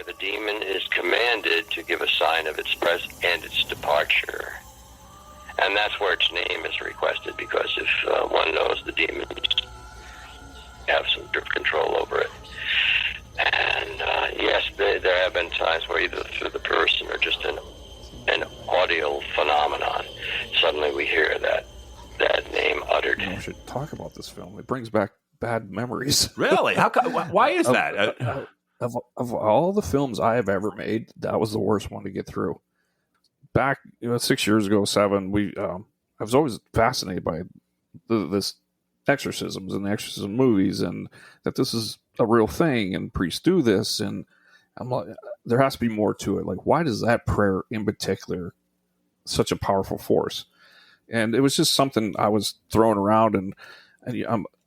the demon is commanded to give a sign of its presence and its departure. And that's where its name is requested, because if one knows the demons have some control over it. And yes, there have been times where either through the person or just an audio phenomenon, suddenly we hear that name uttered. We should talk about this film. It brings back bad memories. Really? Why is that? Of all the films I have ever made, that was the worst one to get through. Back 6 years ago, 7, I was always fascinated by this exorcisms and the exorcism movies, and that this is a real thing, and priests do this, and I'm like, there has to be more to it. Like, why does that prayer in particular such a powerful force? And it was just something I was throwing around, and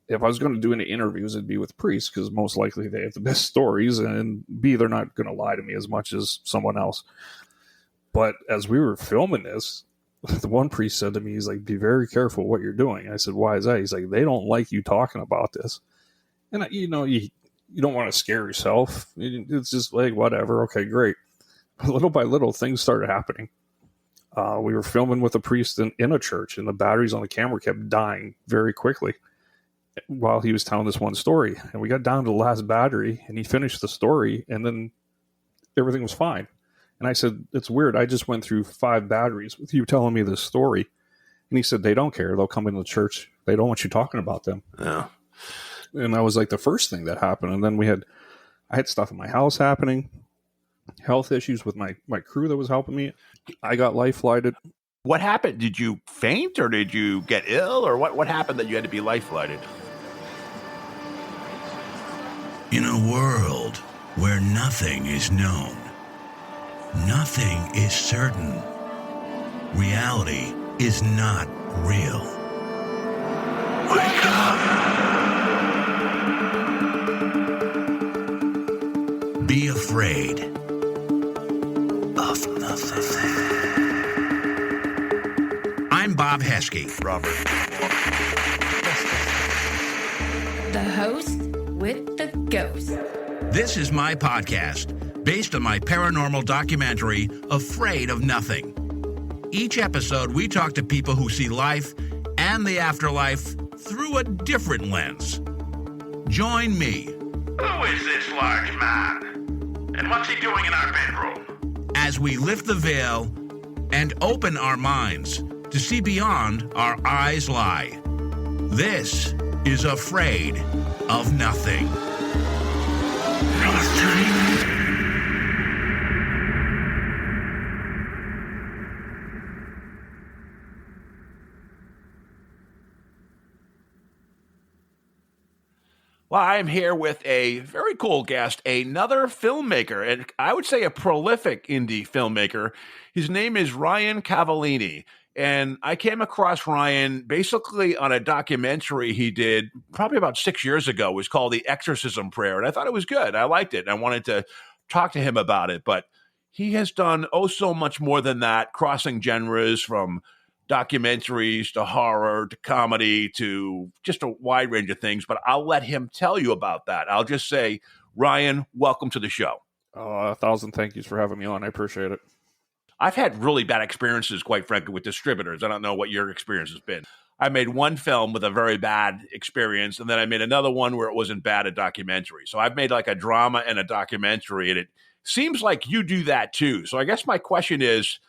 if I was going to do any interviews, it'd be with priests, because most likely they have the best stories, and B, they're not going to lie to me as much as someone else. But as we were filming this, the one priest said to me, he's like, be very careful what you're doing. I said, why is that? He's like, they don't like you talking about this. And, you don't want to scare yourself. It's just like, whatever. Okay, great. But little by little, things started happening. We were filming with a priest in a church, and the batteries on the camera kept dying very quickly while he was telling this one story. And we got down to the last battery, and he finished the story, and then everything was fine. And I said, it's weird. I just went through 5 batteries with you telling me this story. And he said, they don't care. They'll come into the church. They don't want you talking about them. Yeah. And that was like the first thing that happened. And then I had stuff in my house happening, health issues with my crew that was helping me. I got life flighted. What happened? Did you faint, or did you get ill, or what happened that you had to be life flighted? In a world where nothing is known, nothing is certain, reality is not real. Wake up! Be afraid of nothing. I'm Bob Heskey. Robert. The host with the ghost. This is my podcast, based on my paranormal documentary, Afraid of Nothing. Each episode, we talk to people who see life and the afterlife through a different lens. Join me. Who is this large man? And what's he doing in our bedroom? As we lift the veil and open our minds to see beyond our eyes lie. This is Afraid of Nothing. Well, I'm here with a very cool guest, another filmmaker, and I would say a prolific indie filmmaker. His name is Ryan Cavalline, and I came across Ryan basically on a documentary he did probably about 6 years ago. It was called The Exorcism Prayer, and I thought it was good. I liked it, and I wanted to talk to him about it, but he has done so much more than that, crossing genres from documentaries to horror to comedy to just a wide range of things, but I'll let him tell you about that. I'll just say, Ryan, welcome to the show. 1,000 thank yous for having me on. I appreciate it. I've had really bad experiences, quite frankly, with distributors. I don't know what your experience has been. I made one film with a very bad experience, and then I made another one where it wasn't bad, a documentary. So I've made like a drama and a documentary, and it seems like you do that too. So I guess my question is,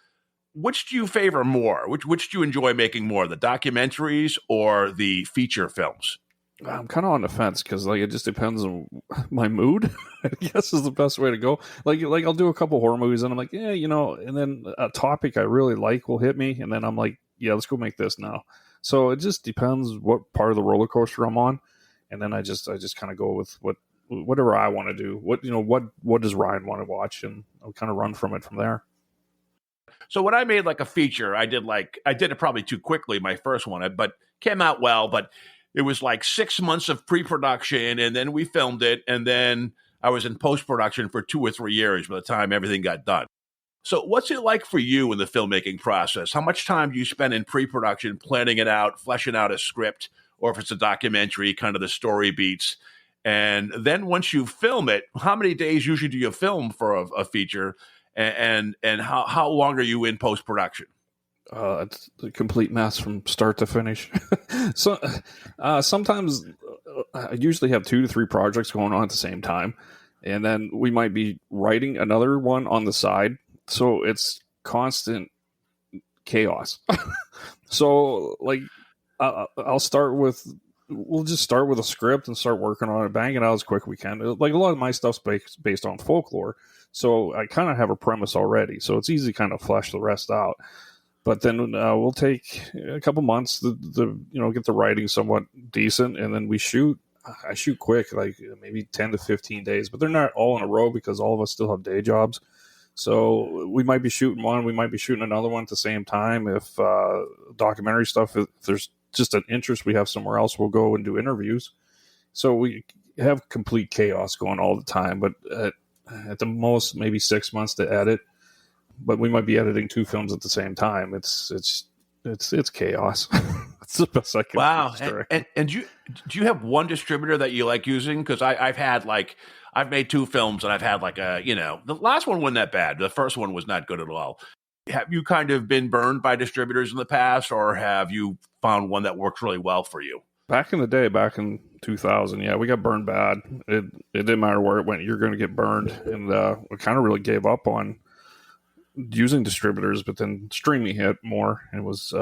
which do you favor more? Which do you enjoy making more, the documentaries or the feature films? I'm kind of on the fence because it just depends on my mood, I guess is the best way to go. Like I'll do a couple horror movies and I'm like, yeah, and then a topic I really like will hit me. And then I'm like, yeah, let's go make this now. So it just depends what part of the roller coaster I'm on. And then I just kind of go with whatever I want to do. What does Ryan want to watch? And I'll kind of run from it from there. So when I made like a feature, I did it probably too quickly, my first one, but came out well, but it was like 6 months of pre-production, and then we filmed it, and then I was in post-production for 2 or 3 years by the time everything got done. So what's it like for you in the filmmaking process? How much time do you spend in pre-production, planning it out, fleshing out a script, or if it's a documentary, kind of the story beats? And then once you film it, how many days usually do you film for a feature? And how long are you in post-production? It's a complete mess from start to finish. So sometimes I usually have 2 to 3 projects going on at the same time, and then we might be writing another one on the side. So it's constant chaos. So like we'll just start with a script and start working on it, bang it out as quick as we can. Like a lot of my stuff's based on folklore, so I kind of have a premise already, so it's easy to kind of flesh the rest out. But then we'll take a couple months to get the writing somewhat decent, and then we shoot. I shoot quick, like maybe 10 to 15 days, but they're not all in a row because all of us still have day jobs. So we might be shooting one, we might be shooting another one at the same time. If documentary stuff, if there's just an interest we have somewhere else, we'll go and do interviews. So we have complete chaos going all the time, but at the most maybe 6 months to edit. But we might be editing 2 films at the same time. It's chaos. That's the best I can. Wow. And do you have one distributor that you like using? Because I've made 2 films and I've had the last one wasn't that bad. The first one was not good at all. Have you kind of been burned by distributors in the past, or have you found one that works really well for you? Back in the day, back in 2000, yeah, we got burned bad. It didn't matter where it went. You're going to get burned. And we kind of really gave up on using distributors, but then streaming hit more and was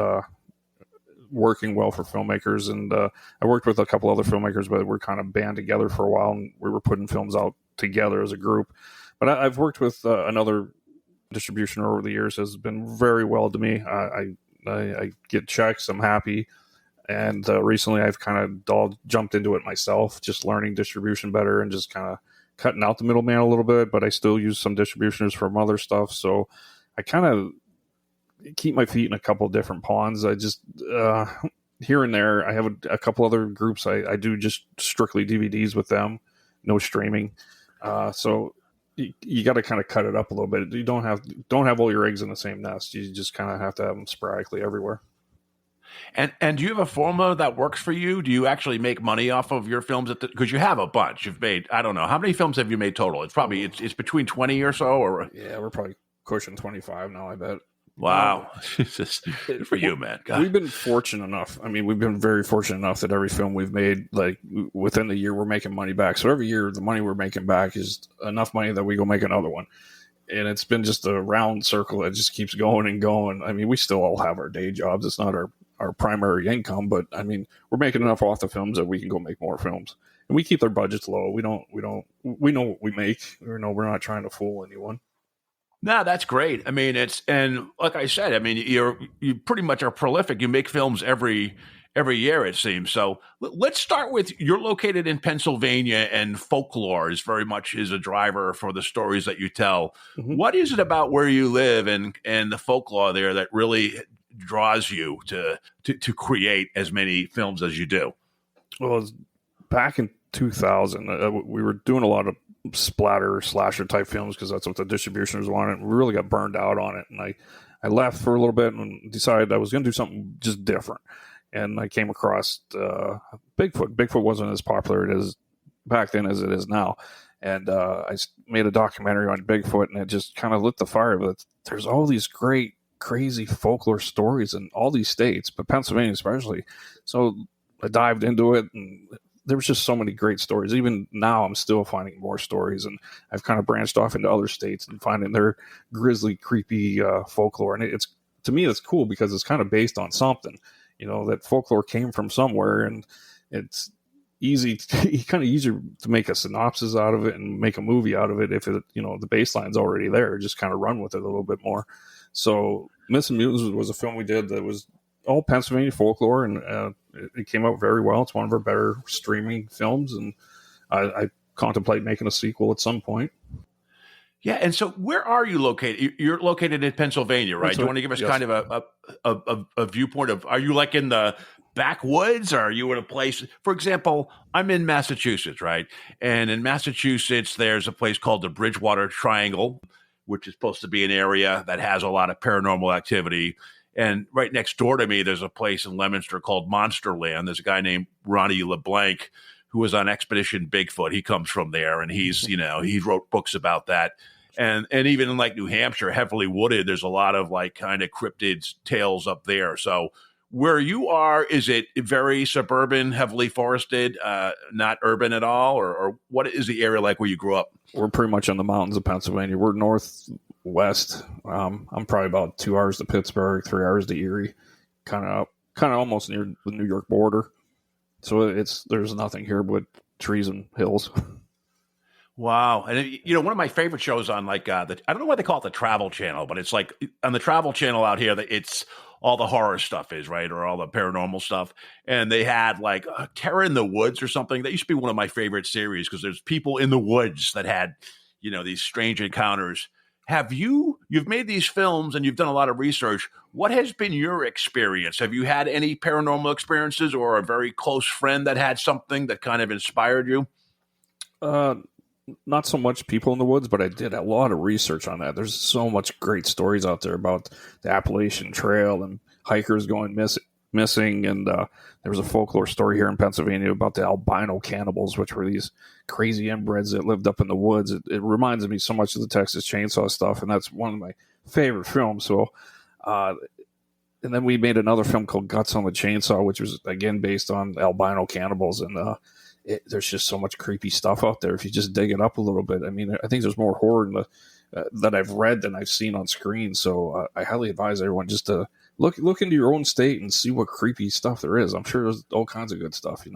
working well for filmmakers. And I worked with a couple other filmmakers, but we're kind of band together for a while, and we were putting films out together as a group. But I've worked with another distribution over the years, has been very well to me. I get checks, I'm happy. And recently I've kind of jumped into it myself, just learning distribution better and just kind of cutting out the middleman a little bit, but I still use some distributioners from other stuff. So I kind of keep my feet in a couple of different ponds. I just, here and there, I have a couple other groups. I do just strictly DVDs with them, no streaming. So you got to kind of cut it up a little bit. You don't have all your eggs in the same nest. You just kind of have to have them sporadically everywhere. And do you have a formula that works for you? Do you actually make money off of your films? Because you have a bunch. You've made, I don't know, how many films have you made total? It's probably it's between 20 or so, or yeah, we're probably pushing 25 now, I bet. Wow. Good for you, man. God. We've been fortunate enough. I mean, we've been very fortunate enough that every film we've made, like within the year, we're making money back. So every year, the money we're making back is enough money that we go make another one. And it's been just a round circle that just keeps going and going. I mean, we still all have our day jobs. It's not our primary income, but I mean, we're making enough off the films that we can go make more films. And we keep their budgets low. We know what we make. We're not trying to fool anyone. No, that's great. I mean, and like I said, I mean, you pretty much are prolific. You make films every year, it seems. So let's start with, you're located in Pennsylvania, and folklore is very much a driver for the stories that you tell. Mm-hmm. What is it about where you live and the folklore there that really draws you to create as many films as you do? Well, back in 2000, we were doing a lot of slasher type films because that's what the distributioners wanted. We really got burned out on it, and I left for a little bit and decided I was going to do something just different. And I came across Bigfoot. Bigfoot wasn't as popular as back then as it is now. And I made a documentary on Bigfoot, and it just kind of lit the fire. But there's all these great, crazy folklore stories in all these states, but Pennsylvania especially. So I dived into it, and there was just so many great stories. Even now, I'm still finding more stories, and I've kind of branched off into other states and finding their grisly, creepy folklore. And it's, to me, it's cool because it's kind of based on something. You know, that folklore came from somewhere, and it's kind of easier to make a synopsis out of it and make a movie out of it if it, the baseline's already there. Just kind of run with it a little bit more. So Myths and Mutants was a film we did that was all Pennsylvania folklore, and it came out very well. It's one of our better streaming films, and I contemplate making a sequel at some point. Yeah, and so where are you located? You're located in Pennsylvania, right? Do you want to give us kind of a viewpoint of, are you like in the backwoods, or are you in a place? For example, I'm in Massachusetts, right? And in Massachusetts, there's a place called the Bridgewater Triangle, which is supposed to be an area that has a lot of paranormal activity. And right next door to me, there's a place in Leominster called Monsterland. There's a guy named Ronnie LeBlanc who was on Expedition Bigfoot. He comes from there, and he's, he wrote books about that. And even in like New Hampshire, heavily wooded, there's a lot of like kind of cryptid tales up there. So where you are, is it very suburban, heavily forested, not urban at all? Or what is the area like where you grew up? We're pretty much in the mountains of Pennsylvania. We're northwest. I'm probably about 2 hours to Pittsburgh, 3 hours to Erie, kind of almost near the New York border. So there's nothing here but trees and hills. Wow. And, one of my favorite shows on like, I don't know why they call it the Travel Channel, but it's like on the Travel Channel out here, that it's all the horror stuff is, right? Or all the paranormal stuff. And they had like Terror in the Woods or something. That used to be one of my favorite series because there's people in the woods that had, these strange encounters. You've made these films and you've done a lot of research. What has been your experience? Have you had any paranormal experiences or a very close friend that had something that kind of inspired you? Not so much people in the woods, but I did a lot of research on that. There's so much great stories out there about the Appalachian Trail and hikers going missing. And there was a folklore story here in Pennsylvania about the albino cannibals, which were these crazy inbreds that lived up in the woods. It reminds me so much of the Texas Chainsaw stuff, and that's one of my favorite films. So, and then we made another film called Guts on the Chainsaw, which was, again, based on albino cannibals. And there's just so much creepy stuff out there if you just dig it up a little bit. I mean, I think there's more horror that I've read than I've seen on screen. So I highly advise everyone just to look into your own state and see what creepy stuff there is. I'm sure there's all kinds of good stuff,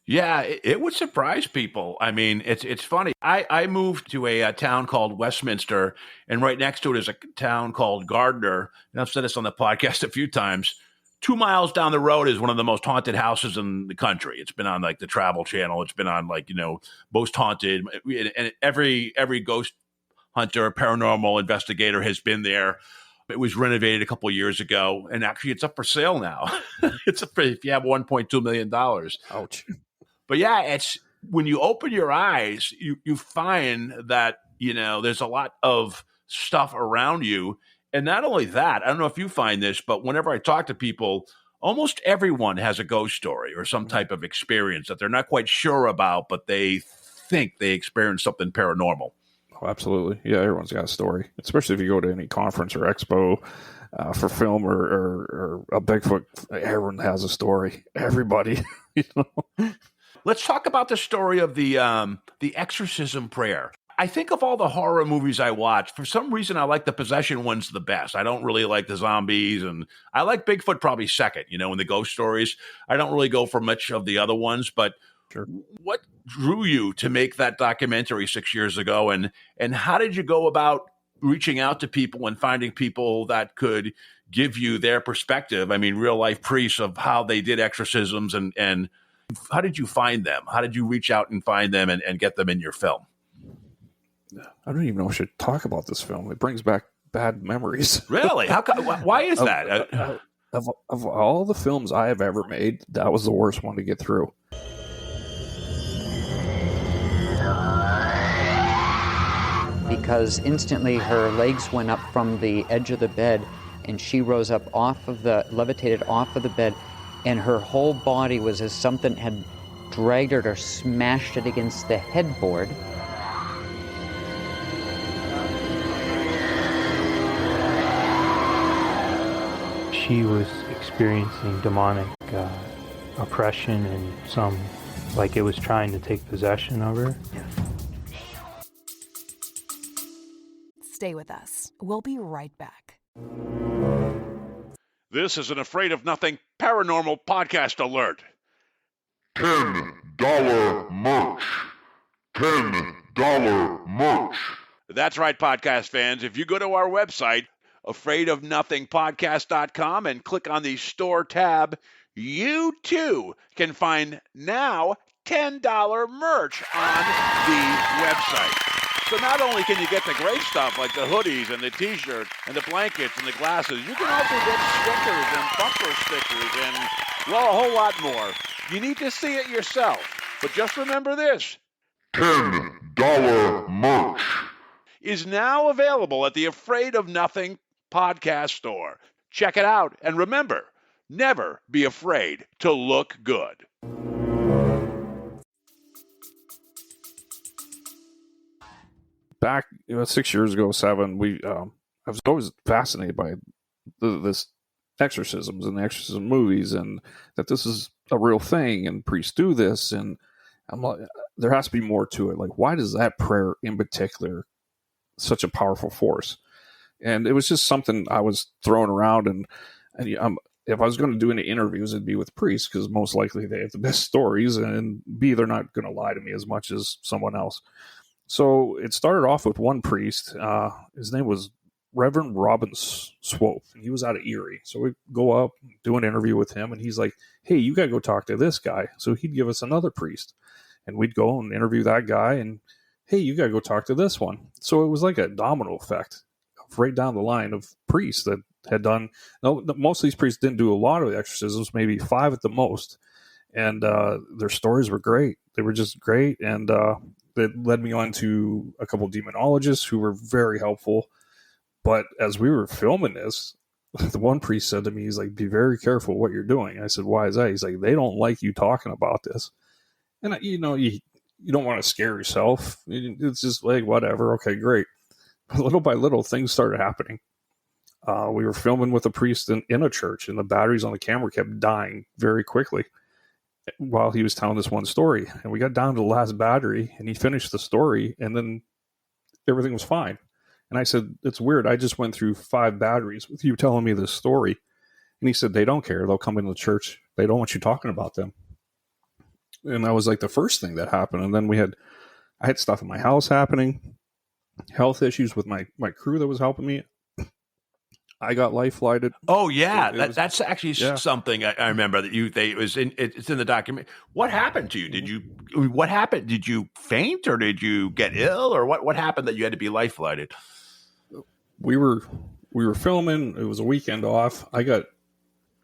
Yeah, it would surprise people. I mean, it's funny. I moved to a town called Westminster, and right next to it is a town called Gardner. And I've said this on the podcast a few times. 2 miles down the road is one of the most haunted houses in the country. It's been on like the Travel Channel. It's been on like, Most Haunted. And every ghost hunter, paranormal investigator has been there. It was renovated a couple of years ago, and actually it's up for sale now. It's up for, if you have $1.2 million. Ouch. But yeah, it's when you open your eyes, you find that, there's a lot of stuff around you. And not only that, I don't know if you find this, but whenever I talk to people, almost everyone has a ghost story or some type of experience that they're not quite sure about, but they think they experienced something paranormal. Oh, absolutely. Yeah, everyone's got a story, especially if you go to any conference or expo for film or a Bigfoot. Everyone has a story. Everybody. Let's talk about the story of the Exorcism Prayer. I think of all the horror movies I watch, for some reason, I like the possession ones the best. I don't really like the zombies, and I like Bigfoot probably second, in the ghost stories. I don't really go for much of the other ones, but sure. What drew you to make that documentary 6 years ago, and how did you go about reaching out to people and finding people that could give you their perspective? I mean, real life priests of how they did exorcisms, and how did you find them? How did you reach out and find them and get them in your film? I don't even know if I should talk about this film. It brings back bad memories. Really? Why is that? Of all the films I have ever made, that was the worst one to get through. Because instantly her legs went up from the edge of the bed, and she rose up levitated off of the bed, and her whole body was as something had dragged her or smashed it against the headboard. She was experiencing demonic oppression and like it was trying to take possession of her. Stay with us. We'll be right back. This is an Afraid of Nothing paranormal podcast alert. $10 merch. $10 merch. That's right, podcast fans. If you go to our website, afraidofnothingpodcast.com, and click on the store tab, you too can find now $10 merch on the website. So not only can you get the great stuff like the hoodies and the t-shirts and the blankets and the glasses, you can also get stickers and bumper stickers and, well, a whole lot more. You need to see it yourself. But just remember this. $10 merch is now available at the Afraid of Nothing podcast store. Check it out. And remember, never be afraid to look good. back 6 years ago, 7, I was always fascinated by this exorcisms and exorcism movies, and that this is a real thing, and priests do this, and I'm like, there has to be more to it. Like, why does that prayer in particular such a powerful force? And it was just something I was throwing around, and if I was going to do any interviews, it'd be with priests, because most likely they have the best stories, and B, they're not going to lie to me as much as someone else. So it started off with one priest. His name was Reverend Robin Swope, and he was out of Erie. So we go up, do an interview with him, and he's like, hey, you got to go talk to this guy. So he'd give us another priest, and we'd go and interview that guy, and hey, you got to go talk to this one. So it was like a domino effect right down the line of priests that had done. No, most of these priests didn't do a lot of exorcisms, maybe 5 at the most, and their stories were great. They were just great, and that led me on to a couple of demonologists who were very helpful. But as we were filming this, the one priest said to me, he's like, be very careful what you're doing. I said, why is that? He's like, they don't like you talking about this. And you don't want to scare yourself. It's just like, whatever. Okay, great. But little by little, things started happening. We were filming with a priest in a church, and the batteries on the camera kept dying very quickly while he was telling this one story. And we got down to the last battery, and he finished the story, and then everything was fine. And I said, it's weird. I just went through 5 batteries with you telling me this story. And he said, they don't care. They'll come into the church. They don't want you talking about them. And that was like the first thing that happened. And then I had stuff in my house happening, health issues with my crew that was helping me. I got life flighted. Oh yeah, that's actually something I remember that it's in the document. What happened to you? What happened? Did you faint, or did you get ill, or what happened that you had to be life flighted? We were filming. It was a weekend off. I got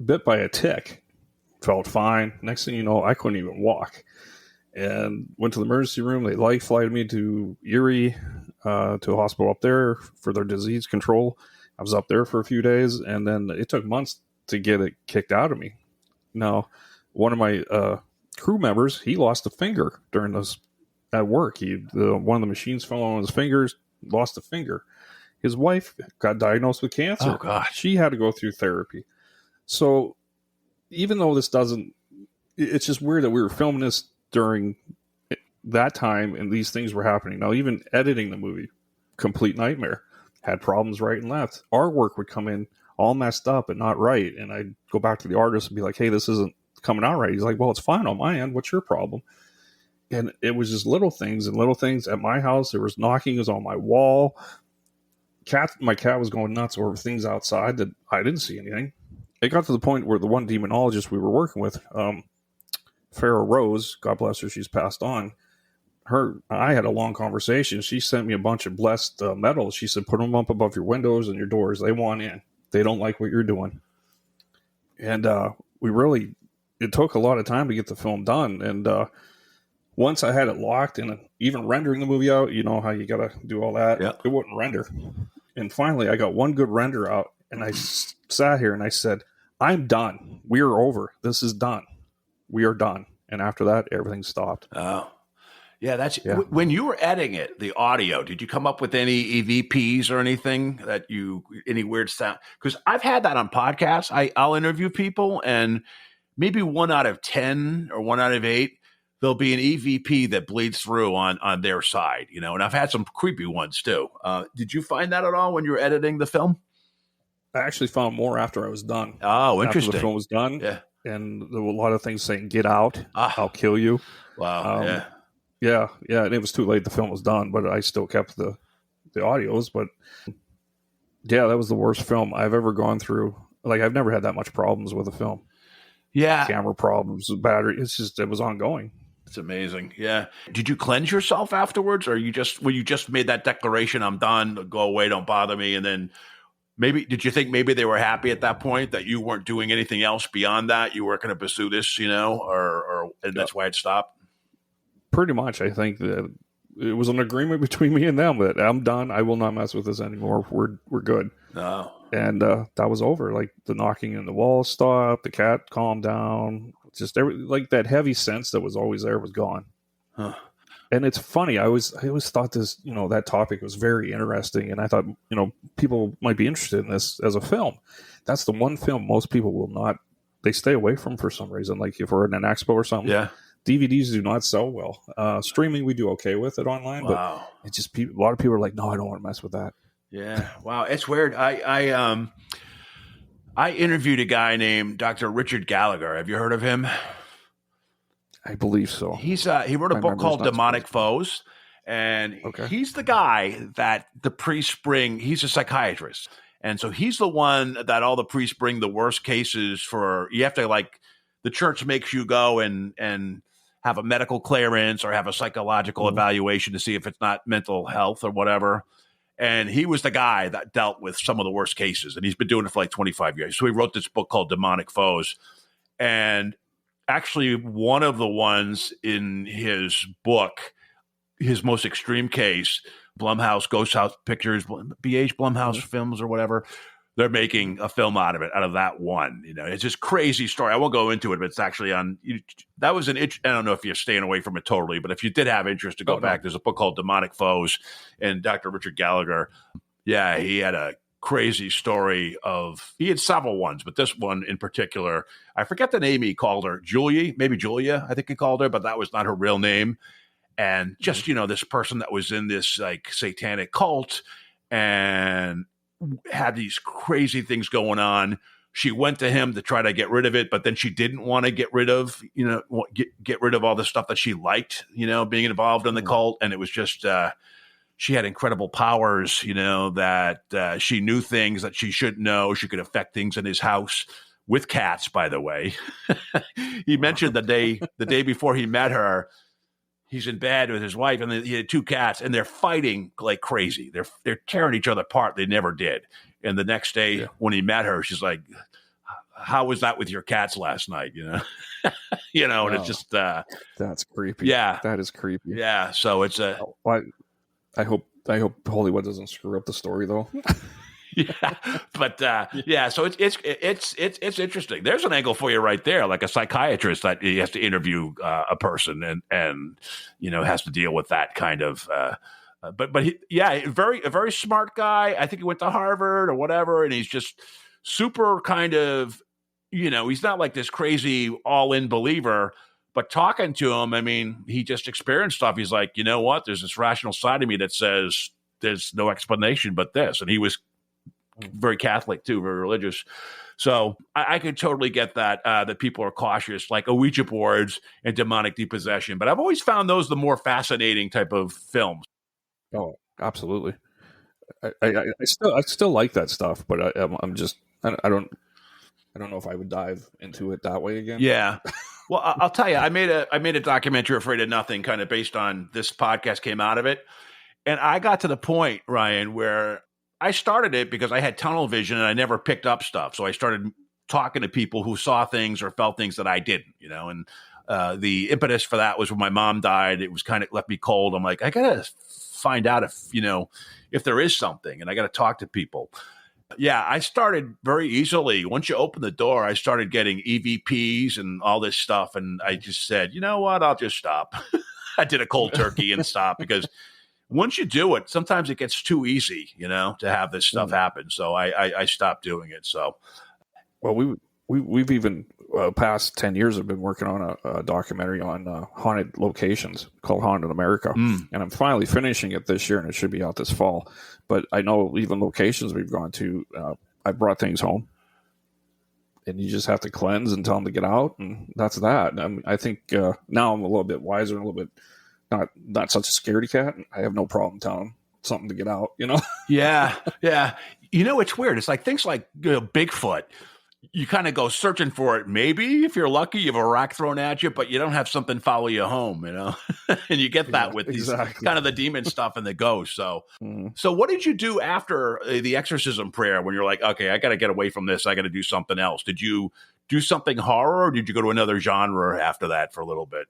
bit by a tick. Felt fine. Next thing you know, I couldn't even walk, and went to the emergency room. They life flighted me to Erie, to a hospital up there for their disease control. I was up there for a few days, and then it took months to get it kicked out of me. Now, one of my crew members, he lost a finger during this at work. One of the machines fell on his fingers, lost a finger. His wife got diagnosed with cancer. Oh, God. She had to go through therapy. So even though it's just weird that we were filming this during that time and these things were happening. Now, even editing the movie, complete nightmare. Had problems right and left. Our work would come in all messed up and not right. And I'd go back to the artist and be like, hey, this isn't coming out right. He's like, well, it's fine on my end. What's your problem? And it was just little things at my house. There was knocking on my wall. My cat was going nuts over things outside that I didn't see anything. It got to the point where the one demonologist we were working with, Farrah Rose, God bless her, she's passed on. I had a long conversation. She sent me a bunch of blessed medals. She said, put them up above your windows and your doors. They want in. They don't like what you're doing. And it took a lot of time to get the film done. And once I had it locked, and even rendering the movie out, you know how you got to do all that. Yeah. It wouldn't render. And finally, I got one good render out, and I sat here and I said, I'm done. We are over. This is done. We are done. And after that, everything stopped. Oh. Yeah, when you were editing it, the audio, did you come up with any EVPs or anything any weird sound? Because I've had that on podcasts. I'll interview people, and maybe 1 out of 10 or 1 out of 8, there'll be an EVP that bleeds through on their side, and I've had some creepy ones too. Did you find that at all when you were editing the film? I actually found more after I was done. Oh, interesting. After the film was done. Yeah. And there were a lot of things saying, get out, I'll kill you. Wow, yeah. Yeah, and it was too late. The film was done, but I still kept the audios. But yeah, that was the worst film I've ever gone through. Like, I've never had that much problems with a film. Yeah. Camera problems, battery. It was ongoing. It's amazing. Yeah. Did you cleanse yourself afterwards, or you just made that declaration, I'm done, go away, don't bother me? And then did you think maybe they were happy at that point that you weren't doing anything else beyond that? You weren't going to pursue this, and that's why it stopped? Pretty much, I think that it was an agreement between me and them that I'm done. I will not mess with this anymore. We're good. No. And that was over. Like, the knocking in the wall stopped. The cat calmed down. Just like that heavy sense that was always there was gone. Huh. And it's funny. I always thought this, that topic was very interesting, and I thought, people might be interested in this as a film. That's the one film most people will not. They stay away from for some reason. Like if we're in an expo or something, Yeah. DVDs do not sell well. Streaming we do okay with it online, Wow. but it's just a lot of people are like, no, I don't want to mess with that. Yeah. Wow. It's weird. I interviewed a guy named Dr. Richard Gallagher. Have you heard of him? I believe so. He wrote a book called Demonic Foes, and he's the guy that the priests bring. He's a psychiatrist, and so he's the one that all the priests bring the worst cases for. You have to the church makes you go and have a medical clearance or have a psychological evaluation to see if it's not mental health or whatever. And he was the guy that dealt with some of the worst cases, and he's been doing it for like 25 years. So he wrote this book called Demonic Foes, and actually, one of the ones in his book, his most extreme case, Blumhouse Ghost House Pictures, BH Blumhouse Films or whatever, they're making a film out of that one. It's just crazy story. I won't go into it, but it's actually on. That was I don't know if you're staying away from it totally, but if you did have interest to go back, there's a book called Demonic Foes, and Dr. Richard Gallagher, yeah, he had a crazy story he had several ones, but this one in particular, I forget the name he called her, Julia, I think he called her, but that was not her real name. And just, this person that was in this like satanic cult and had these crazy things going on. She went to him to try to get rid of it, but then she didn't want to get rid of, get rid of all the stuff that she liked, being involved in the cult. And it was just, she had incredible powers, that she knew things that she shouldn't know. She could affect things in his house with cats, by the way. He mentioned the day before he met her, he's in bed with his wife, and he had two cats, and they're fighting like crazy. They're tearing each other apart. They never did. And the next day when he met her, she's like, how was that with your cats last night? And it's just that's creepy. Yeah. That is creepy. Yeah. So it's I hope Hollywood doesn't screw up the story though. Yeah, but so it's interesting. There's an angle for you right there, like a psychiatrist that he has to interview a person and has to deal with that kind of. But a very smart guy. I think he went to Harvard or whatever, and he's just super kind of, he's not like this crazy all in believer. But talking to him, I mean, he just experienced stuff. He's like, you know what? There's this rational side of me that says there's no explanation but this. And he was very Catholic too, very religious. So I could totally get that people are cautious, like Ouija boards and demonic depossession. But I've always found those the more fascinating type of films. Oh, absolutely. I still like that stuff, but I don't know if I would dive into it that way again. Yeah. Well, I'll tell you, I made a documentary, Afraid of Nothing, kind of based on this podcast came out of it. And I got to the point, Ryan, where I started it because I had tunnel vision and I never picked up stuff. So I started talking to people who saw things or felt things that I didn't, and the impetus for that was when my mom died. It was kind of left me cold. I'm like, I got to find out if there is something, and I got to talk to people. Yeah, I started very easily. Once you open the door, I started getting EVPs and all this stuff. And I just said, you know what? I'll just stop. I did a cold turkey and stop because once you do it, sometimes it gets too easy, to have this stuff happen. So I stopped doing it. So, well, we've even past 10 years have been working on a documentary on haunted locations called Haunted America. And I'm finally finishing it this year, and it should be out this fall. But I know even locations we've gone to, I brought things home, and you just have to cleanse and tell them to get out, and that's that. I think now I'm a little bit wiser, and a little bit not such a scaredy cat. I have no problem telling them something to get out, Yeah. It's weird. It's like things like Bigfoot. You kind of go searching for it. Maybe if you're lucky, you have a rock thrown at you, but you don't have something follow you home, and you get that with these kind of the demon stuff and the ghost. So, So what did you do after the Exorcism Prayer when you're like, okay, I got to get away from this. I got to do something else. Did you do something horror, or did you go to another genre after that for a little bit?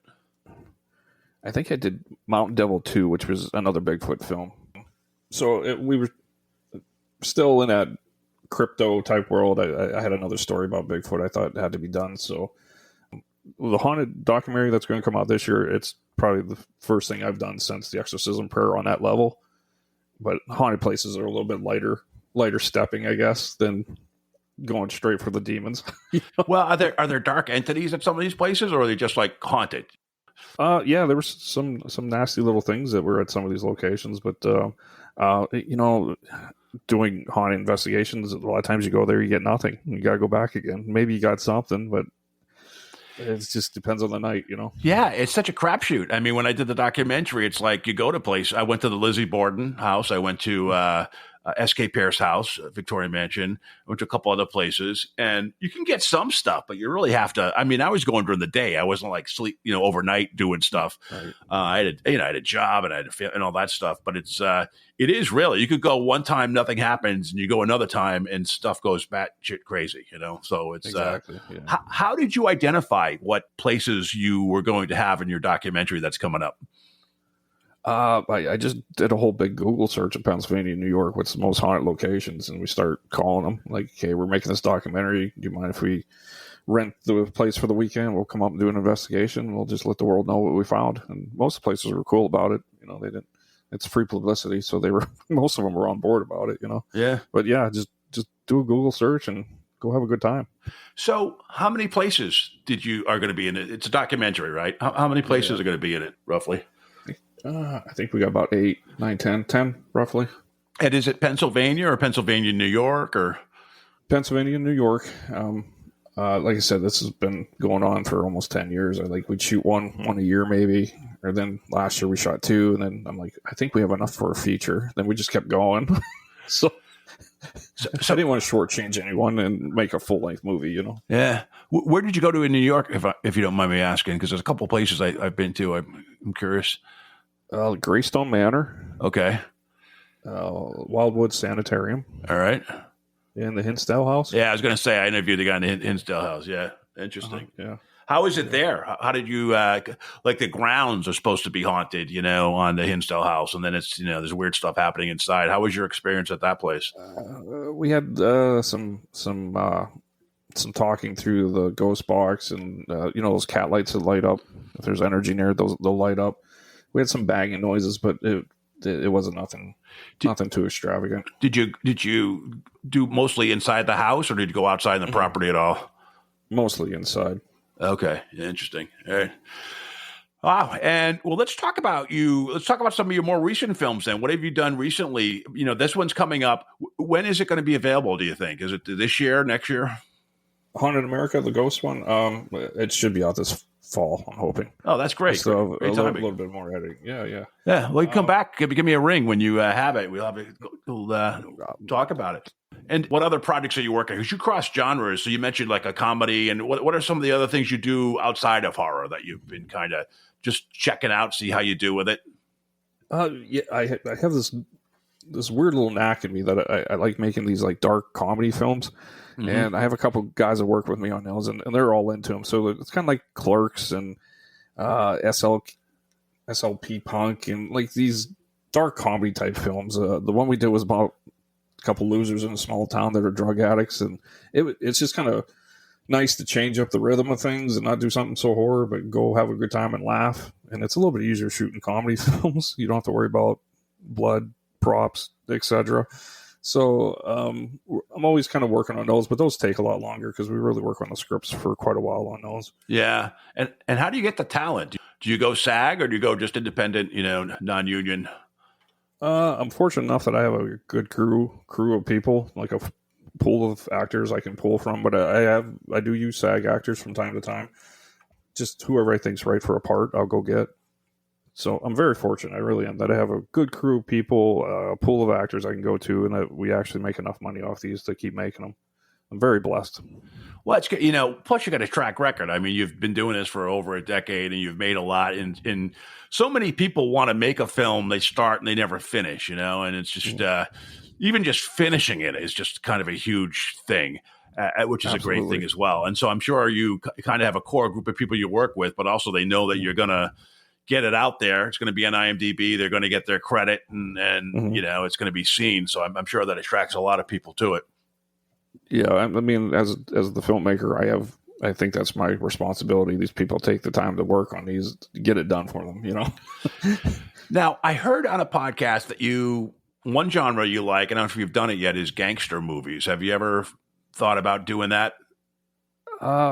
I think I did Mountain Devil 2, which was another Bigfoot film. So we were still in that crypto type world. I had another story about Bigfoot I thought had to be done. So the haunted documentary that's going to come out this year, it's probably the first thing I've done since the Exorcism Prayer on that level. But haunted places are a little bit lighter stepping, I guess, than going straight for the demons. Well, are there dark entities at some of these places, or are they just like haunted? Yeah, there were some nasty little things that were at some of these locations, but doing haunted investigations, a lot of times you go there, you get nothing. You got to go back again. Maybe you got something, but it just depends on the night, Yeah, it's such a crapshoot. I mean, when I did the documentary, it's like you go to place. I went to the Lizzie Borden house. I went to S.K. Pearce house, Victoria Mansion. I went to a couple other places, and you can get some stuff, but you really have to. I mean, I was going during the day. I wasn't like sleep, overnight doing stuff. Right. I had a job and I had and all that stuff. But it is really, you could go one time, nothing happens, and you go another time, and stuff goes batshit crazy. So it's exactly. How did you identify what places you were going to have in your documentary that's coming up? I just did a whole big Google search in Pennsylvania, New York, what's the most haunted locations, and we start calling them like, okay, we're making this documentary. Do you mind if we rent the place for the weekend? We'll come up and do an investigation. We'll just let the world know what we found. And most of the places were cool about it. They didn't. It's free publicity, so most of them were on board about it. Yeah. But yeah, just do a Google search and go have a good time. So, how many places are going to be in it? It's a documentary, right? How many places are going to be in it, roughly? I think we got about 8, 9, 10 roughly. And is it Pennsylvania or Pennsylvania, New York, or Pennsylvania, New York? Like I said, this has been going on for almost 10 years. We'd shoot one a year maybe, or then last year we shot 2, and then I'm like, I think we have enough for a feature. Then we just kept going. So I didn't want to shortchange anyone and make a full length movie, Yeah. Where did you go to in New York, if you don't mind me asking? Because there's a couple places I've been to. I'm curious. Greystone Manor. Okay. Wildwood Sanitarium. All right. And the Hinsdale House. Yeah, I was going to say I interviewed the guy in the Hinsdale House. Yeah, interesting. Yeah. How is it there? How did you like the grounds are supposed to be haunted, on the Hinsdale House, and then it's there's weird stuff happening inside. How was your experience at that place? We had some talking through the ghost box, and those cat lights that light up. If there's energy near it, they'll light up. We had some banging noises, but it wasn't nothing too extravagant. Did you do mostly inside the house, or did you go outside the property at all? Mostly inside. Okay, interesting. All right. Wow. And let's talk about you. Let's talk about some of your more recent films then. What have you done recently? This one's coming up. When is it going to be available, do you think? Is it this year, next year? Haunted America, the ghost one. It should be out this fall, I'm hoping. Oh, that's great. So great a little bit more editing. Yeah. Yeah, well, you come back. Give me a ring when you have it. We'll talk about it. And what other projects are you working on? Because you cross genres. So you mentioned like a comedy. And what are some of the other things you do outside of horror that you've been kind of just checking out, see how you do with it? Yeah, I have this weird little knack in me that I like making these like dark comedy films. Mm-hmm. And I have a couple guys that work with me on those, and they're all into them. So it's kind of like Clerks and SLP Punk and like these dark comedy type films. The one we did was about a couple losers in a small town that are drug addicts, and it's just kind of nice to change up the rhythm of things and not do something so horror, but go have a good time and laugh. And it's a little bit easier shooting comedy films. You don't have to worry about blood, props, etc. So I'm always kind of working on those, but those take a lot longer because we really work on the scripts for quite a while on those. Yeah. And how do you get the talent? Do you go SAG or do you go just independent, non-union? I'm fortunate enough that I have a good crew of people, like a pool of actors I can pull from, but I do use SAG actors from time to time. Just whoever I think's right for a part, I'll go get. So I'm very fortunate, I really am, that I have a good crew of people, a pool of actors I can go to, and that we actually make enough money off these to keep making them. I'm very blessed. Well, it's good. Plus you got a track record. I mean, you've been doing this for over a decade and you've made a lot. And so many people want to make a film. They start and they never finish, and it's just, even just finishing it is just kind of a huge thing, which is Absolutely. A great thing as well. And so I'm sure you kind of have a core group of people you work with, but also they know that you're going to get it out there. It's going to be on IMDb. They're going to get their credit and it's going to be seen. So I'm sure that attracts a lot of people to it. Yeah. I mean, as the filmmaker, I have I think that's my responsibility. These people take the time to work on these, to get it done for them, you know? Now, I heard on a podcast that one genre you like, and I don't know if you've done it yet, is gangster movies. Have you ever thought about doing that?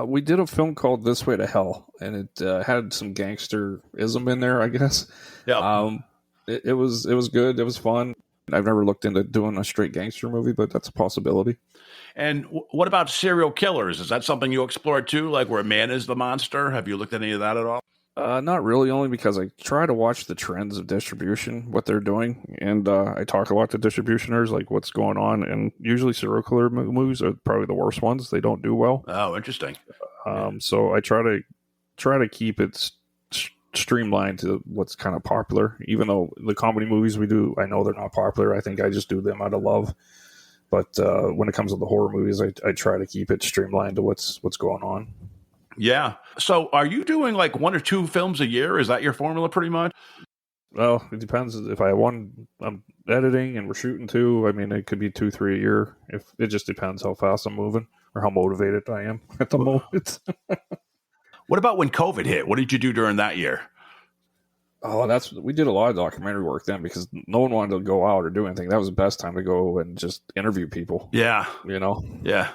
We did a film called This Way to Hell, and it had some gangsterism in there, I guess. Yeah. It was good. It was fun. I've never looked into doing a straight gangster movie, but that's a possibility. And what about serial killers? Is that something you explored too, like where a man is the monster? Have you looked at any of that at all? Not really, only because I try to watch the trends of distribution, what they're doing, and I talk a lot to distributioners, like what's going on, and usually serial killer movies are probably the worst ones. They don't do well. Oh, interesting. So I try to keep it streamlined to what's kind of popular, even though the comedy movies we do, I know they're not popular. I think I just do them out of love. But when it comes to the horror movies, I try to keep it streamlined to what's going on. Yeah. So are you doing like 1 or 2 films a year? Is that your formula pretty much? Well, it depends. If I have one, I'm editing and we're shooting 2. I mean, it could be 2, 3 a year. It just depends how fast I'm moving or how motivated I am at the moment. What about when COVID hit? What did you do during that year? Oh, we did a lot of documentary work then because no one wanted to go out or do anything. That was the best time to go and just interview people. Yeah. You know? Yeah.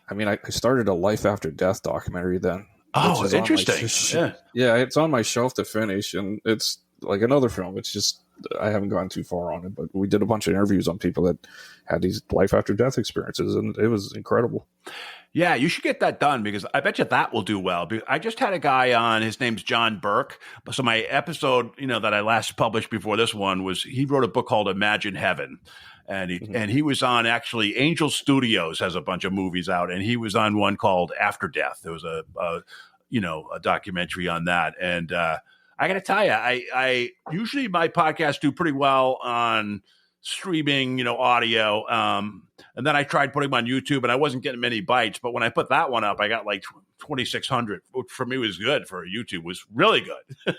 I mean, I started a life after death documentary then. Oh, interesting. Yeah, it's on my shelf to finish, and it's like another film. It's just I haven't gone too far on it, but we did a bunch of interviews on people that had these life after death experiences, and it was incredible. Yeah, you should get that done because I bet you that will do well. I just had a guy on, his name's John Burke. So my episode, that I last published before this one he wrote a book called Imagine Heaven. And he was on, actually, Angel Studios has a bunch of movies out, and he was on one called After Death. There was a documentary on that. And I got to tell you, I usually my podcasts do pretty well on streaming, audio. And then I tried putting them on YouTube, and I wasn't getting many bites. But when I put that one up, I got like 2,600, which for me was good. For YouTube was really good,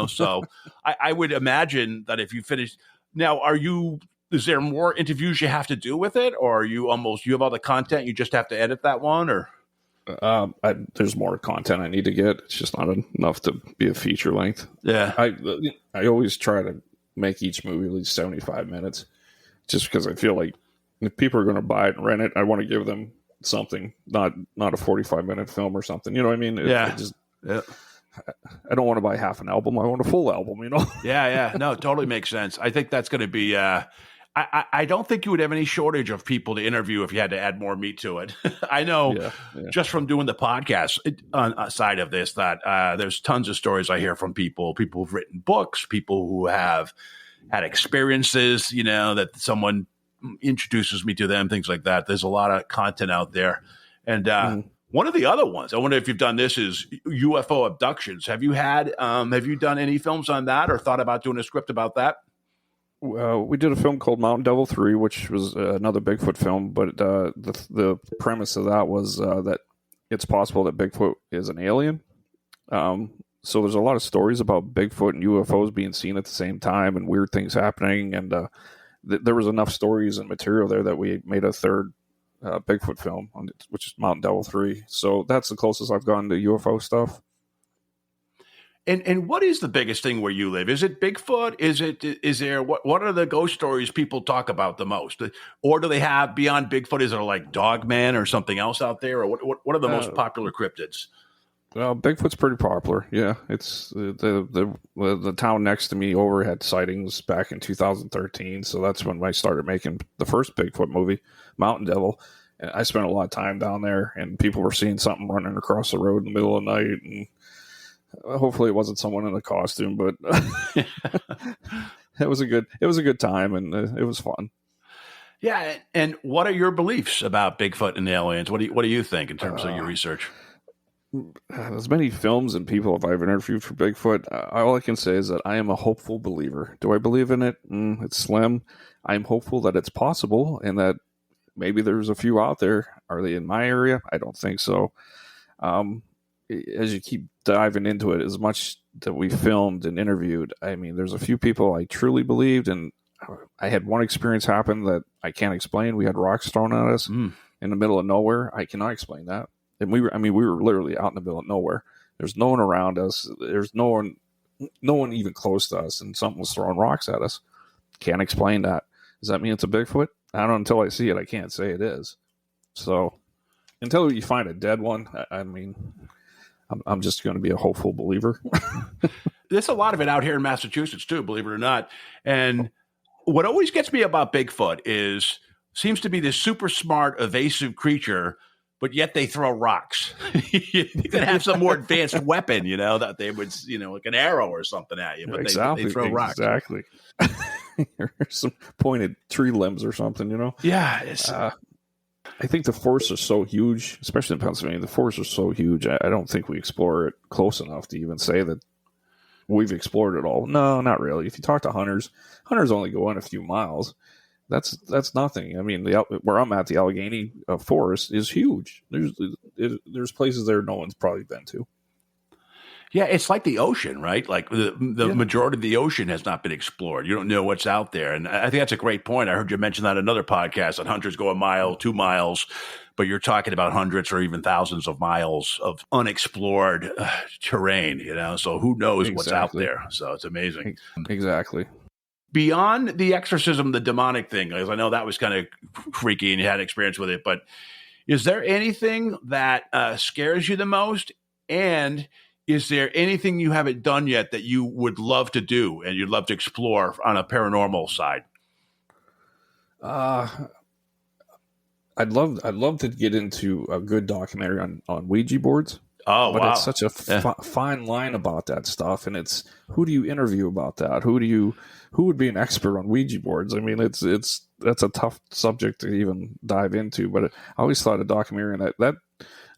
So I would imagine that if you finish now, is there more interviews you have to do with it, or you have all the content, you just have to edit that one, or? There's more content I need to get. It's just not enough to be a feature length. Yeah. I always try to make each movie at least 75 minutes, just because I feel like if people are going to buy it and rent it, I want to give them something, not a 45-minute film or something. You know what I mean? I don't want to buy half an album. I want a full album, Yeah. No, it totally makes sense. I think that's going to be, I don't think you would have any shortage of people to interview if you had to add more meat to it. I know just from doing the podcast side of this that there's tons of stories I hear from people who've written books, people who have had experiences, that someone introduces me to them, things like that. There's a lot of content out there. And one of the other ones, I wonder if you've done this, is UFO abductions. Have you done any films on that or thought about doing a script about that? We did a film called Mountain Devil 3, which was another Bigfoot film, but the premise of that was that it's possible that Bigfoot is an alien. So there's a lot of stories about Bigfoot and UFOs being seen at the same time and weird things happening, and there was enough stories and material there that we made a third Bigfoot film, which is Mountain Devil 3. So that's the closest I've gone to UFO stuff. And what is the biggest thing where you live? Is it Bigfoot? Is there what are the ghost stories people talk about the most? Or do they have beyond Bigfoot? Is there like Dogman or something else out there? Or what are the most popular cryptids? Well, Bigfoot's pretty popular. Yeah, it's the town next to me over had sightings back in 2013. So that's when I started making the first Bigfoot movie, Mountain Devil. And I spent a lot of time down there, and people were seeing something running across the road in the middle of the night, and hopefully it wasn't someone in a costume, but it was a good time, and it was fun. Yeah. And what are your beliefs about Bigfoot and aliens? What do you think in terms of your research? As many films and people if I've interviewed for Bigfoot, all I can say is that I am a hopeful believer. Do I believe in it? It's slim. I'm hopeful that it's possible and that maybe there's a few out there. Are they in my area? I don't think so. As you keep diving into it, as much that we filmed and interviewed, I mean, there's a few people I truly believed, and I had one experience happen that I can't explain. We had rocks thrown at us in the middle of nowhere. I cannot explain that. And we were literally out in the middle of nowhere. There's no one around us. There's no one even close to us, and something was throwing rocks at us. Can't explain that. Does that mean it's a Bigfoot? I don't know. Until I see it, I can't say it is. So until you find a dead one, I mean, I'm just going to be a hopeful believer. There's a lot of it out here in Massachusetts too, believe it or not. And what always gets me about Bigfoot seems to be this super smart, evasive creature, but yet they throw rocks. You could have some more advanced weapon, that they would, like an arrow or something at you, but they throw rocks. Exactly. Or some pointed tree limbs or something, Yeah. I think the forests are so huge, especially in Pennsylvania. The forests are so huge. I don't think we explore it close enough to even say that we've explored it all. No, not really. If you talk to hunters only go in a few miles. That's nothing. I mean, where I'm at, the Allegheny forest is huge. There's places there no one's probably been to. Yeah, it's like the ocean, right? Like the majority of the ocean has not been explored. You don't know what's out there. And I think that's a great point. I heard you mention that in another podcast that hunters go a mile, 2 miles, but you're talking about hundreds or even thousands of miles of unexplored terrain, So who knows what's out there? So it's amazing. Exactly. Beyond the exorcism, the demonic thing, because I know that was kind of freaky and you had experience with it, but is there anything that scares you the most? And is there anything you haven't done yet that you would love to do and you'd love to explore on a paranormal side? I'd love to get into a good documentary on Ouija boards. Oh, but wow. It's such a fine line about that stuff, and it's who do you interview about that? Who would be an expert on Ouija boards? I mean, that's a tough subject to even dive into. But I always thought a documentary on that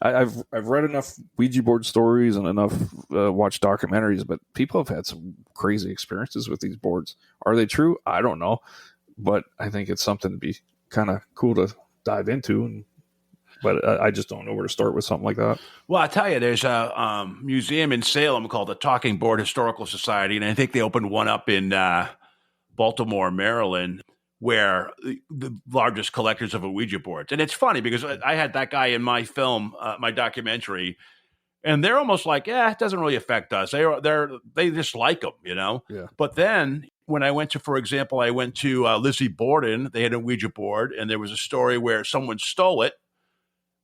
I've read enough Ouija board stories and enough watched documentaries, but people have had some crazy experiences with these boards. Are they true? I don't know, but I think it's something to be kind of cool to dive into. But I just don't know where to start with something like that. Well, I tell you, there's a museum in Salem called the Talking Board Historical Society, and I think they opened one up in Baltimore, Maryland, where the largest collectors of Ouija boards. And it's funny because I had that guy in my film, my documentary, and they're almost like, it doesn't really affect us. They just like them, Yeah. But then when I went to Lizzie Borden, they had a Ouija board, and there was a story where someone stole it,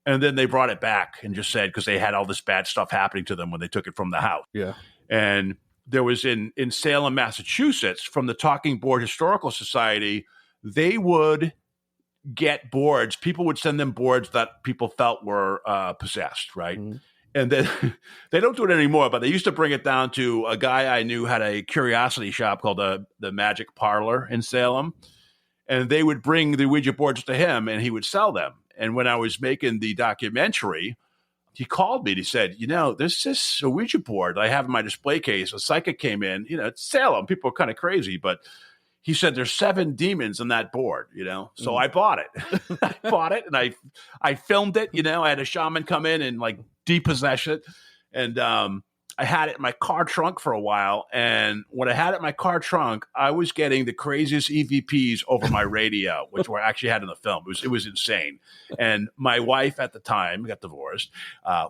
and then they brought it back and just said, because they had all this bad stuff happening to them when they took it from the house. Yeah. And there was in Salem, Massachusetts, from the Talking Board Historical Society, they would get boards. People would send them boards that people felt were possessed, right? Mm-hmm. And then they don't do it anymore, but they used to bring it down to a guy I knew had a curiosity shop called the Magic Parlor in Salem. And they would bring the Ouija boards to him and he would sell them. And when I was making the documentary, he called me and he said, there's this Ouija board I have in my display case. A psychic came in, it's Salem. People are kind of crazy, but he said there's 7 demons in that board, So I bought it. I bought it and I filmed it, I had a shaman come in and like depossess it. And I had it in my car trunk for a while. And when I had it in my car trunk, I was getting the craziest EVPs over my radio, which were actually had in the film. It was insane. And my wife at the time, got divorced,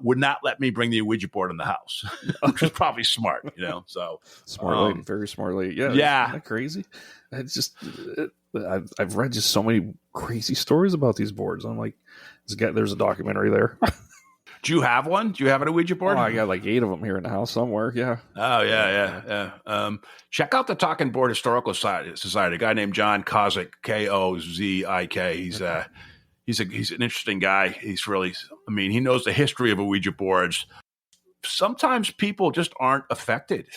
would not let me bring the Ouija board in the house, which was probably smart, So smart lady, very smart lady. Yeah. Yeah. Isn't that crazy? It's just, I've read just so many crazy stories about these boards. I'm like, there's a documentary there. Do you have one? Do you have an Ouija board? Oh, I got like 8 of them here in the house somewhere. Yeah. Oh, yeah. Check out the Talking Board Historical Society. A guy named John Kozik, Kozik. He's an interesting guy. He's really, he knows the history of Ouija boards. Sometimes people just aren't affected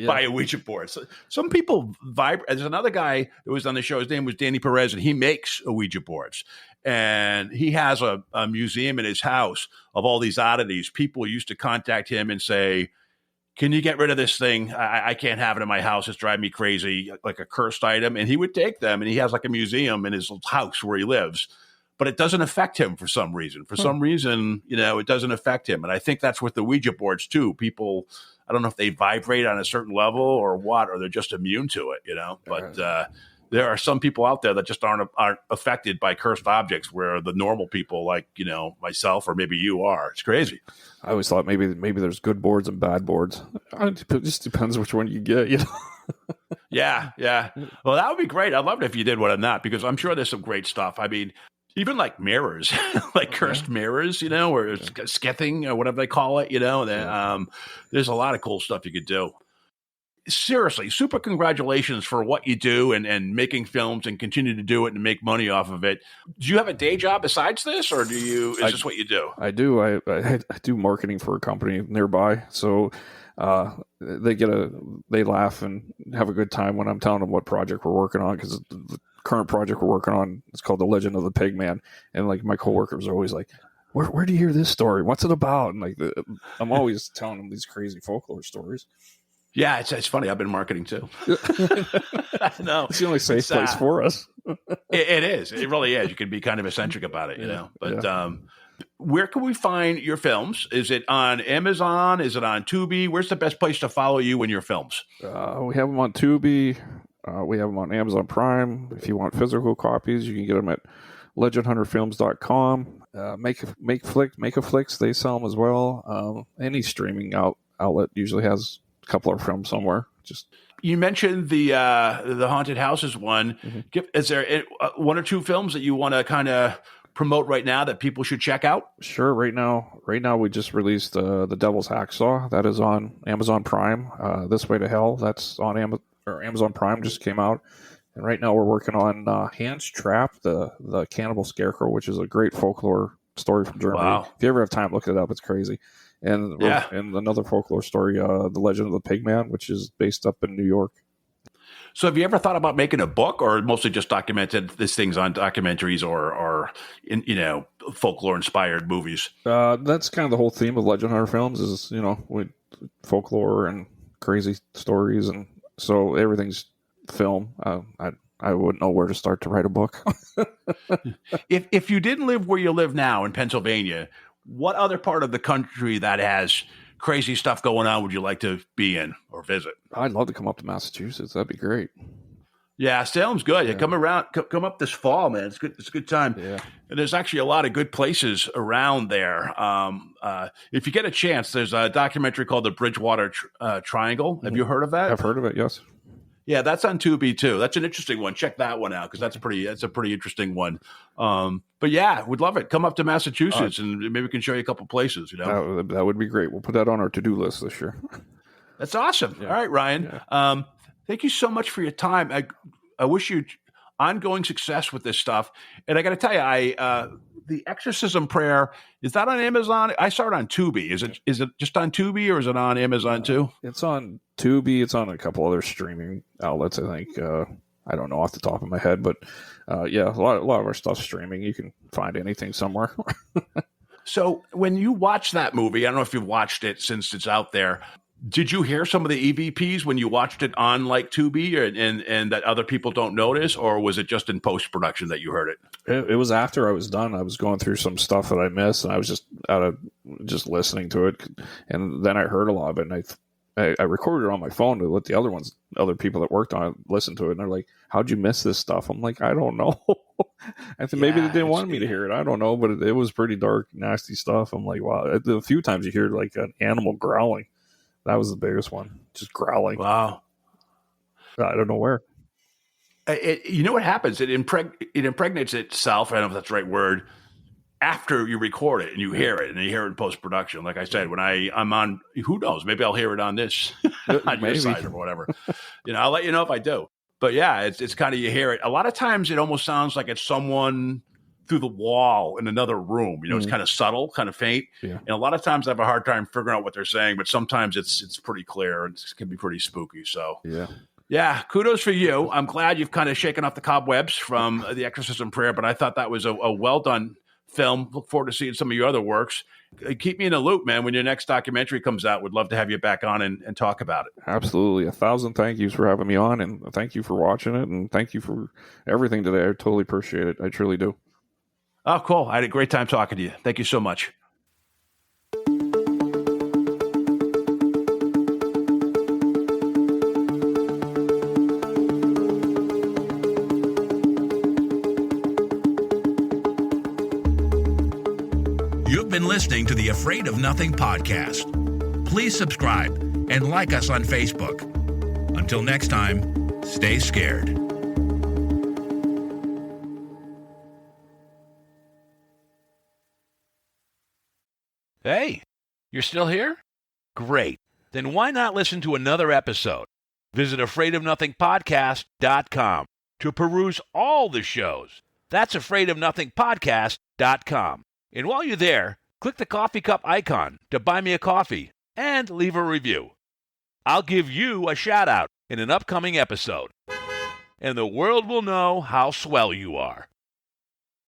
by a Ouija board. So some people vibrate. There's another guy that was on the show. His name was Danny Perez, and he makes Ouija boards. And he has a museum in his house of all these oddities. People used to contact him and say, can you get rid of this thing? I can't have it in my house. It's driving me crazy, like a cursed item. And he would take them, and he has like a museum in his house where he lives. But it doesn't affect him for some reason. For some reason, it doesn't affect him. And I think that's with the Ouija boards too. People, I don't know if they vibrate on a certain level or what, or they're just immune to it, But there are some people out there that just aren't affected by cursed objects, where the normal people, like, myself or maybe you are. It's crazy. I always thought maybe there's good boards and bad boards. It just depends which one you get, Yeah. Well, that would be great. I'd love it if you did one on that, because I'm sure there's some great stuff. I mean, even like mirrors, like cursed mirrors, or it's skething or whatever they call it, there's a lot of cool stuff you could do. Seriously, super congratulations for what you do and making films and continue to do it and make money off of it. Do you have a day job besides this, or is this what you do? I do. I do marketing for a company nearby. So they laugh and have a good time when I'm telling them what project we're working on, because the current project we're working on is called The Legend of the Pigman. And like my coworkers are always like, where do you hear this story? What's it about? And like I'm always telling them these crazy folklore stories. Yeah, it's funny. I've been marketing too. I know. It's the only safe place for us. It is. It really is. You can be kind of eccentric about it, But where can we find your films? Is it on Amazon? Is it on Tubi? Where's the best place to follow you and your films? We have them on Tubi. We have them on Amazon Prime. If you want physical copies, you can get them at legendhunterfilms.com. Make a Flix, they sell them as well. Any streaming outlet usually has a couple of films somewhere. You mentioned the haunted houses one. Mm-hmm. Is there one or two films that you want to kind of promote right now that people should check out? Sure. Right now we just released The Devil's Hacksaw. That is on Amazon Prime. This Way to Hell, that's on Amazon Prime, just came out. And right now we're working on Hans Trap, the Cannibal Scarecrow, which is a great folklore story from Germany. Wow. If you ever have time, look it up. It's crazy. And another folklore story, The Legend of the Pigman, which is based up in New York. So have you ever thought about making a book, or mostly just documented these things on documentaries or folklore-inspired movies? That's kind of the whole theme of Legend Hunter Films is, with folklore and crazy stories. And so everything's film. I wouldn't know where to start to write a book. If you didn't live where you live now in Pennsylvania, what other part of the country that has crazy stuff going on would you like to be in or visit? I'd love to come up to Massachusetts. That'd be great. Yeah, Salem's good. Yeah. Come up this fall, man. It's good. It's a good time. Yeah. And there's actually a lot of good places around there. If you get a chance, there's a documentary called The Bridgewater Triangle. Have you heard of that? I've heard of it, yes. Yeah, that's on Tubi too. That's an interesting one. Check that one out, because that's a pretty interesting one. But yeah, we'd love it. Come up to Massachusetts and maybe we can show you a couple places. That would be great. We'll put that on our to-do list this year. That's awesome. Yeah. All right, Ryan. Yeah. Thank you so much for your time. I wish you ongoing success with this stuff. And I got to tell you, the Exorcism Prayer, is that on Amazon? I saw it on Tubi. Is it just on Tubi, or is it on Amazon too? It's on Tubi. It's on a couple other streaming outlets, I think. I don't know off the top of my head, but a lot of our stuff's streaming. You can find anything somewhere. So when you watch that movie, I don't know if you've watched it since it's out there, did you hear some of the EVPs when you watched it on like Tubi and that other people don't notice, or was it just in post-production that you heard it? It was after I was done. I was going through some stuff that I missed, and I was just listening to it, and then I heard a lot of it, and I recorded it on my phone to let the other people that worked on it listen to it, and they're like, "How'd you miss this stuff?" I'm like, "I don't know." I think maybe they didn't want me to hear it. I don't know, but it was pretty dark, nasty stuff. I'm like, wow. A few times you hear like an animal growling. That was the biggest one, just growling. Wow. I don't know where. You know what happens? It impregnates itself. I don't know if that's the right word. After you record it and you hear it, and you hear it in post production. Like I said, when I'm on, who knows? Maybe I'll hear it on this on your side or whatever. I'll let you know if I do. But yeah, it's kind of, you hear it. A lot of times it almost sounds like it's someone through the wall in another room. It's kind of subtle, kind of faint. Yeah. And a lot of times I have a hard time figuring out what they're saying, but sometimes it's pretty clear and it can be pretty spooky. So yeah, kudos for you. I'm glad you've kind of shaken off the cobwebs from the Exorcism Prayer, but I thought that was a well done film. Look forward to seeing some of your other works. Keep me in the loop, man. When your next documentary comes out, would love to have you back on and talk about it. Absolutely. 1,000 thank yous for having me on, and thank you for watching it, and thank you for everything today. I totally appreciate it. I truly do. Oh, cool. I had a great time talking to you. Thank you so much. You've been listening to the Afraid of Nothing podcast. Please subscribe and like us on Facebook. Until next time, stay scared. Hey, you're still here? Great. Then why not listen to another episode? Visit afraidofnothingpodcast.com to peruse all the shows. That's afraidofnothingpodcast.com. And while you're there, click the coffee cup icon to buy me a coffee and leave a review. I'll give you a shout out in an upcoming episode. And the world will know how swell you are.